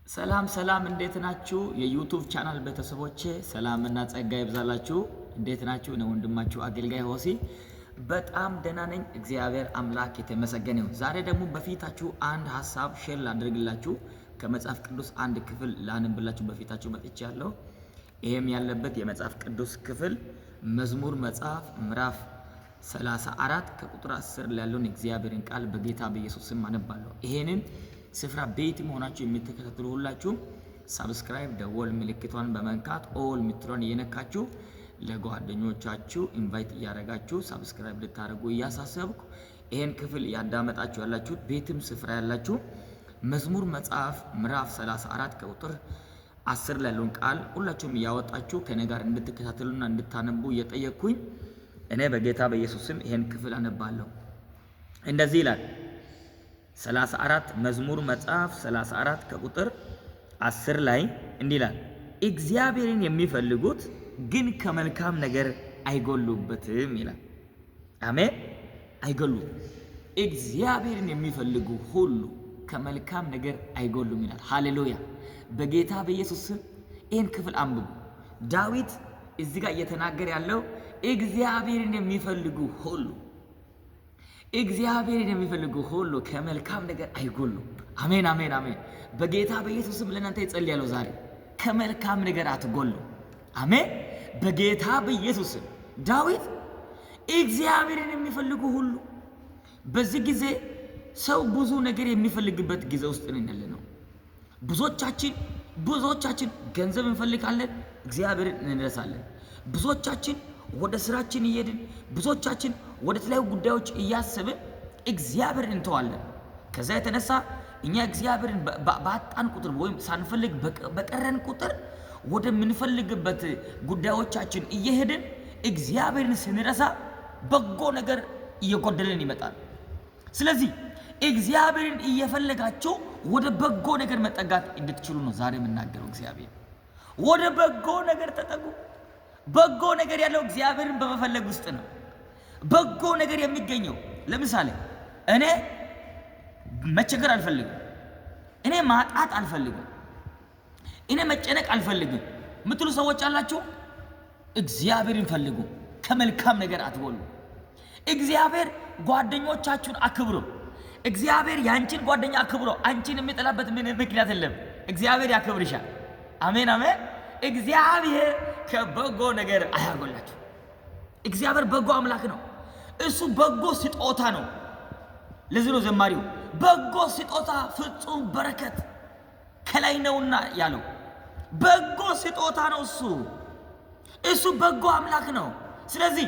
ሰላም ሰላም እንዴት ናችሁ? የዩቲዩብ ቻናል ቤተሰቦቼ ሰላምና ጸጋ ይብዛላችሁ። እንዴት ናችሁ? ነው ወንድማችሁ አገልጋይ ሆሲ በጣም ደህና ነኝ። እግዚአብሔር አምላክ የተመሰገነ ይሁን። ዛሬ ደግሞ በፊታችሁ አንድ ሐሳብ ሼር ላድርግላችሁ። ከመጽሐፍ ቅዱስ አንድ ክፍል ላንብላችሁ በፊታችሁ መጥቻለሁ። ይሄም ያለበት የመጽሐፍ ቅዱስ ክፍል መዝሙር መጽሐፍ ምዕራፍ 34 ከቁጥር 10 ላይ ያለውን እግዚአብሔርን ቃል በጌታ በኢየሱስ ስም አነባለሁ። ይሄንን ስፍራ ቤት መሆናችሁ የምትከታተሉ ሁላችሁ ሰብስክራይብ ደወል ምልክቷን በመንካት ኦል ምትሮን እየነካችሁ ለጓደኞቻችሁ ኢንቫይት እያደረጋችሁ ሰብስክራይብ ልታደርጉ እያሳሰብኩ ይሄን ክፍል ያዳመጣችሁ ያላችሁ ቤትም ስፍራ ያላችሁ መዝሙር መጽሐፍ ምዕራፍ 34 ከቁጥር 10 ላይ ያለውን ቃል ሁላችሁም እያወጣችሁ ከኔ ጋር እንድትከታተሉና እንድታነቡ እየጠየቅኩኝ እኔ በጌታ በኢየሱስ ስም ይሄን ክፍል አነባለሁ። እንደዚህ ይላል 34 መዝሙር መጽሐፍ 34 ከቁጥር 10 ላይ እንዲህ ይላል፣ እግዚአብሔርን የሚፈልጉት ግን ከመልካም ነገር አይጎሉበትም ይላል። አሜን። አይጎሉም። እግዚአብሔርን የሚፈልጉ ሁሉ ከመልካም ነገር አይጎሉም ይላል። ሃሌሉያ። በጌታ በኢየሱስ ስም ይህን ክፍል አንብቡ። ዳዊት እዚህ ጋር እየተናገረ ያለው እግዚአብሔርን የሚፈልጉ ሁሉ እግዚአብሔርን የሚፈልጉ ሁሉ ከመልካም ነገር አይጎሉም። አሜን አሜን አሜን። በጌታ በኢየሱስ ስም ለእናንተ ይጸልያለሁ። ዛሬ ከመልካም ነገር አትጎሉ። አሜን። በጌታ በኢየሱስ ስም ዳዊት እግዚአብሔርን የሚፈልጉ ሁሉ። በዚህ ጊዜ ሰው ብዙ ነገር የሚፈልግበት ጊዜ ውስጥ ነን ያለነው። ብዙዎቻችን ገንዘብ እንፈልጋለን፣ እግዚአብሔርን እንረሳለን። ብዙዎቻችን ወደ ስራችን እየሄድን፣ ብዙዎቻችን ወደ ተለያዩ ጉዳዮች እያሰብን እግዚአብሔርን እንተዋለን። ከዛ የተነሳ እኛ እግዚአብሔርን ባጣን ቁጥር ወይም ሳንፈልግ በቀረን ቁጥር ወደምንፈልግበት ጉዳዮቻችን እየሄድን እግዚአብሔርን ስንረሳ በጎ ነገር እየጎደለን ይመጣል። ስለዚህ እግዚአብሔርን እየፈለጋችሁ ወደ በጎ ነገር መጠጋት እንድትችሉ ነው ዛሬ የምናገረው። እግዚአብሔር ወደ በጎ ነገር ተጠጉ። በጎ ነገር ያለው እግዚአብሔርን በመፈለግ ውስጥ ነው። በጎ ነገር የሚገኘው ለምሳሌ እኔ መቸገር አልፈልግም፣ እኔ ማጣት አልፈልግም፣ እኔ መጨነቅ አልፈልግም ምትሉ ሰዎች አላችሁ። እግዚአብሔርን ፈልጉ፣ ከመልካም ነገር አትጎሉ። እግዚአብሔር ጓደኞቻችሁን አክብሩ። እግዚአብሔር ያንቺን ጓደኛ አክብሮ አንቺን የሚጠላበት ምን ምክንያት የለም። እግዚአብሔር ያክብርሻል። አሜን አሜን። እግዚአብሔር ከበጎ ነገር አያጎላችሁ። እግዚአብሔር በጎ አምላክ ነው። እሱ በጎ ስጦታ ነው። ለዚህ ነው ዘማሪው በጎ ስጦታ ፍጹም በረከት ከላይ ነውና ያለው። በጎ ስጦታ ነው እሱ በጎ አምላክ ነው። ስለዚህ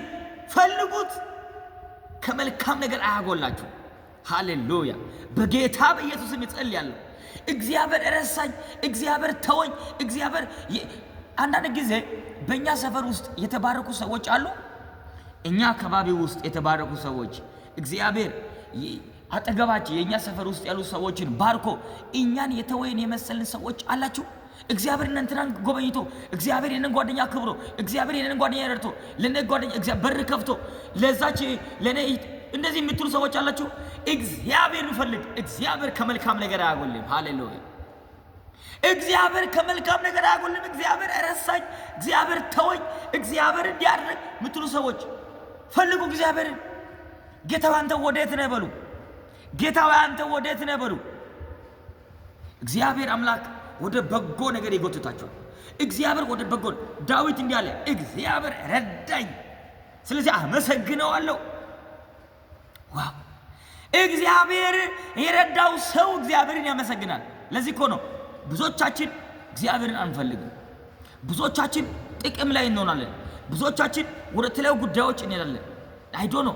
ፈልጉት፣ ከመልካም ነገር አያጎላችሁ። ሃሌሉያ። በጌታ በኢየሱስም እጸልያለሁ። እግዚአብሔር ረሳኝ፣ እግዚአብሔር ተወኝ፣ እግዚአብሔር አንዳንድ ጊዜ በእኛ ሰፈር ውስጥ የተባረኩ ሰዎች አሉ። እኛ አካባቢ ውስጥ የተባረኩ ሰዎች እግዚአብሔር አጠገባችን የእኛ ሰፈር ውስጥ ያሉ ሰዎችን ባርኮ እኛን የተወየን የመሰልን ሰዎች አላችሁ። እግዚአብሔር እንትናን ጎበኝቶ፣ እግዚአብሔር የነን ጓደኛ አክብሮ፣ እግዚአብሔር የነን ጓደኛ ረድቶ፣ ለነ ጓደኛ እግዚአብሔር በር ከፍቶ ለዛች ለኔ እንደዚህ የምትሉ ሰዎች አላችሁ። እግዚአብሔር ፈልግ። እግዚአብሔር ከመልካም ነገር አያጎልም። ሃሌሉያ። እግዚአብሔር ከመልካም ነገር አያጎልም። እግዚአብሔር ረሳኝ፣ እግዚአብሔር ተወኝ፣ እግዚአብሔር እንዲያደርግ የምትሉ ሰዎች ፈልጉ እግዚአብሔርን። ጌታው አንተ ወዴት ነህ በሉ። ጌታው አንተ ወዴት ነህ በሉ። እግዚአብሔር አምላክ ወደ በጎ ነገር ይጎትታቸዋል። እግዚአብሔር ወደ በጎ ዳዊት እንዲህ አለ፣ እግዚአብሔር ረዳኝ፣ ስለዚህ አመሰግነዋለሁ። ዋው! እግዚአብሔር የረዳው ሰው እግዚአብሔርን ያመሰግናል። ለዚህ እኮ ነው ብዙዎቻችን እግዚአብሔርን አንፈልግም። ብዙዎቻችን ጥቅም ላይ እንሆናለን። ብዙዎቻችን ወደ ተለያዩ ጉዳዮች እንሄዳለን። አይዶ ነው።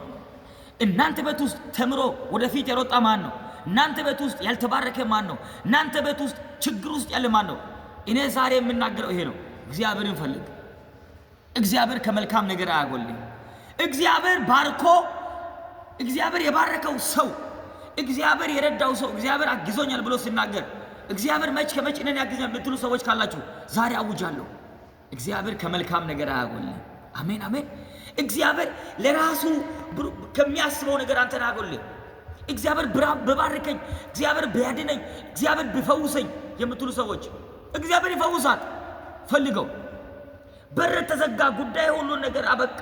እናንተ ቤት ውስጥ ተምሮ ወደፊት ያልወጣ ማን ነው? እናንተ ቤት ውስጥ ያልተባረከ ማን ነው? እናንተ ቤት ውስጥ ችግር ውስጥ ያለ ማን ነው? እኔ ዛሬ የምናገረው ይሄ ነው። እግዚአብሔርን ፈልግ። እግዚአብሔር ከመልካም ነገር አያጎልም። እግዚአብሔር ባርኮ እግዚአብሔር የባረከው ሰው፣ እግዚአብሔር የረዳው ሰው፣ እግዚአብሔር አግዞኛል ብሎ ሲናገር እግዚአብሔር መች ከመች እኔን ያግዛል የምትሉ ሰዎች ካላችሁ ዛሬ አውጃለሁ፣ እግዚአብሔር ከመልካም ነገር አያጎልም። አሜን አሜን። እግዚአብሔር ለራሱ ከሚያስበው ነገር አንተን አያጎልም። እግዚአብሔር በባርከኝ፣ እግዚአብሔር ቢያድነኝ፣ እግዚአብሔር ቢፈውሰኝ የምትሉ ሰዎች እግዚአብሔር ይፈውሳት ፈልገው በር ተዘጋ ጉዳይ ሁሉ ነገር አበቃ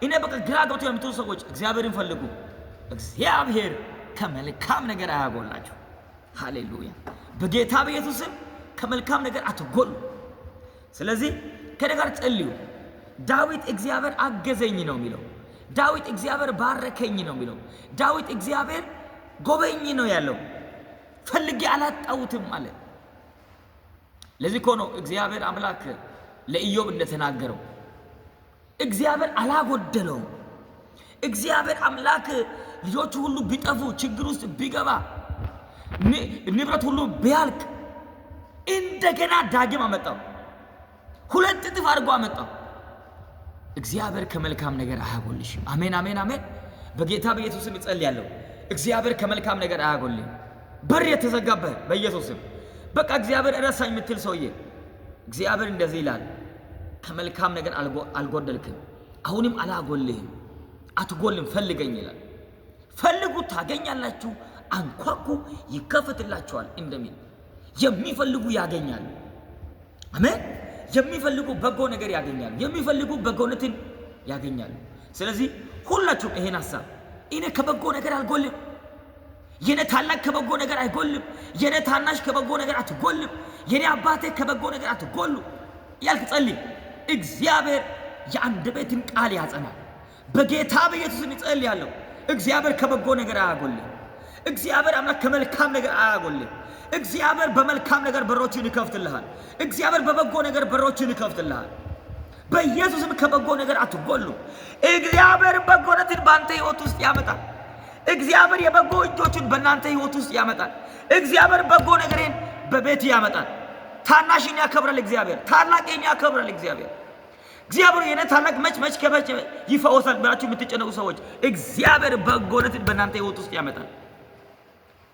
እኔ በቃ ግራ ገብቶ የምትሉ ሰዎች እግዚአብሔርን ፈልጉ። እግዚአብሔር ከመልካም ነገር አያጎላችሁ። ሃሌሉያ! በጌታ በኢየሱስ ስም ከመልካም ነገር አትጎሉ። ስለዚህ ከነገር ጸልዩ። ዳዊት እግዚአብሔር አገዘኝ ነው የሚለው። ዳዊት እግዚአብሔር ባረከኝ ነው የሚለው። ዳዊት እግዚአብሔር ጎበኝ ነው ያለው። ፈልጌ አላጣሁትም ማለት። ለዚህ እኮ ነው እግዚአብሔር አምላክ ለኢዮብ እንደተናገረው እግዚአብሔር አላጎደለውም። እግዚአብሔር አምላክ ልጆቹ ሁሉ ቢጠፉ ችግር ውስጥ ቢገባ ንብረት ሁሉ ቢያልቅ እንደገና ዳግም አመጣው። ሁለት እጥፍ አድርጎ አመጣው። እግዚአብሔር ከመልካም ነገር አያጎልሽ። አሜን አሜን አሜን። በጌታ በኢየሱስ ስም እጸልያለሁ። እግዚአብሔር ከመልካም ነገር አያጎልሽ። በር የተዘጋበት በኢየሱስ ስም በቃ እግዚአብሔር ረሳኝ የምትል ሰውዬ እግዚአብሔር እንደዚህ ይላል፣ ከመልካም ነገር አልጎደልክም፣ አሁንም አላጎልህም፣ አትጎልም፣ ፈልገኝ ይላል። ፈልጉ ታገኛላችሁ፣ አንኳኩ ይከፈትላችኋል እንደሚል የሚፈልጉ ያገኛሉ። አሜን። የሚፈልጉ በጎ ነገር ያገኛሉ። የሚፈልጉ በጎነትን ያገኛሉ። ስለዚህ ሁላችሁም ይሄን ሐሳብ እኔ ከበጎ ነገር አልጎልም፣ የኔ ታላቅ ከበጎ ነገር አይጎልም፣ የኔ ታናሽ ከበጎ ነገር አትጎልም፣ የኔ አባቴ ከበጎ ነገር አትጎሉ ያልክ ጸልይ። እግዚአብሔር የአንደበትን ቃል ያጸናል። በጌታ በኢየሱስ ስም ጸልያለሁ። እግዚአብሔር ከበጎ ነገር አያጎልም። እግዚአብሔር አምላክ ከመልካም ነገር አያጎልም። እግዚአብሔር በመልካም ነገር በሮችን ይከፍትልሃል። እግዚአብሔር በበጎ ነገር በሮችን ይከፍትልሃል። በኢየሱስም ከበጎ ነገር አትጎሉ። እግዚአብሔር በጎነትን በአንተ ሕይወት ውስጥ ያመጣል። እግዚአብሔር የበጎ እጆችን በእናንተ ሕይወት ውስጥ ያመጣል። እግዚአብሔር በጎ ነገርን በቤት ያመጣል። ታናሽን ያከብራል እግዚአብሔር፣ ታላቅን ያከብራል እግዚአብሔር። እግዚአብሔር የኔ ታላቅ መች ከመች ይፈወሳል ብላችሁ የምትጨነቁ ሰዎች እግዚአብሔር በጎነትን በእናንተ ሕይወት ውስጥ ያመጣል።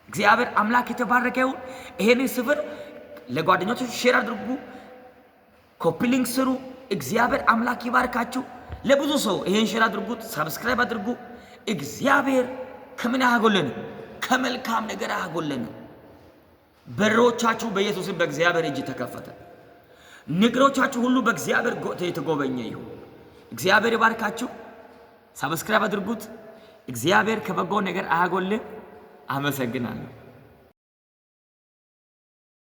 እግዚአብሔር አምላክ የተባረከ ይሁን። ይሄንን ስፍር ለጓደኞቻችሁ ሼር አድርጉ፣ ኮፒ ሊንክ ስሩ። እግዚአብሔር አምላክ ይባርካችሁ። ለብዙ ሰው ይሄን ሼር አድርጉት፣ ሰብስክራይብ አድርጉ። እግዚአብሔር ከምን አያጎለን? ከመልካም ነገር አያጎለን። በሮቻችሁ በኢየሱስም በእግዚአብሔር እጅ ተከፈተ። ንግሮቻችሁ ሁሉ በእግዚአብሔር የተጎበኘ ይሁን። እግዚአብሔር ይባርካችሁ። ሰብስክራይብ አድርጉት። እግዚአብሔር ከበጎ ነገር አያጎልን። አመሰግናለሁ።